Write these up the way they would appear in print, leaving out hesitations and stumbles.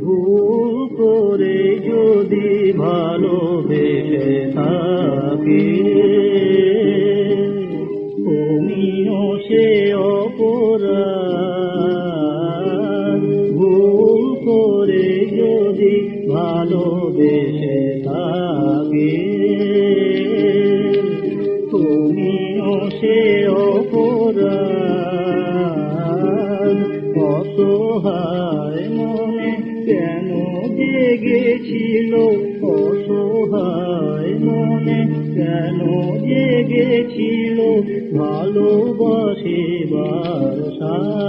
ভুল করে যদি ভালোবেসে থাকি, তুমিও সে অপরাধ। ভুল করে যদি ভালোবেসে থাকি, তুমিও সে অপরাধ। অসহায় মনে কেন জেগেছিল, অসহায় মনে কেন জেগেছিল ভালোবাসিবার সাধ।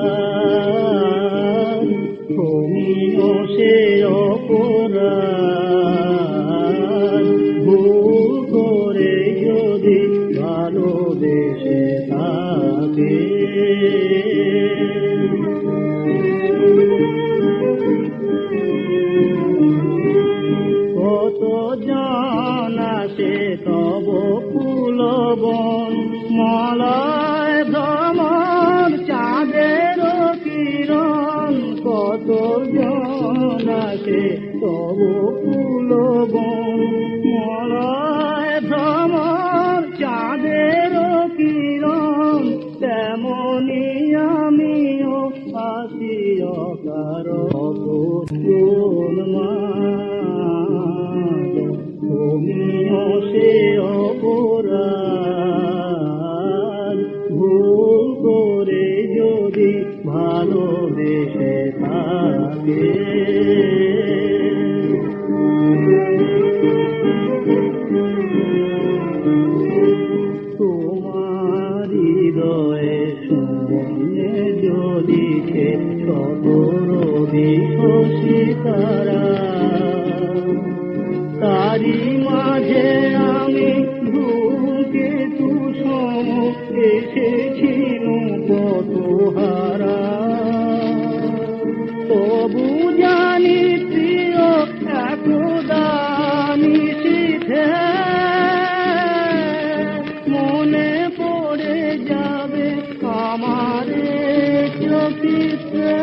তুমিও সে অপরাধ। ভুল করে যদি ভালোবেসে থাকে। কত জন আসে তব ফুলবন, মলয় ভ্রমর চাঁদের কিরণ। কত জন আসে তব ফুলবন, মলয় ভ্রমর চাঁদের কিরণ। তেমনি আমিও আসি অকারণ মা, তুমিও সে অপরাধ। ভুল করে যদি ভালোবেসে থাকে। তোমার হৃদয়ে শূন্যে জ্বলিছে শত রবি শশী তারা, তারি মাঝে আমি ধূমকেতু সম এসেছিল কত হারা। তবু জানি প্রিয় একদা নিশীথে মনে পড়ে যাবে আমার চোখে।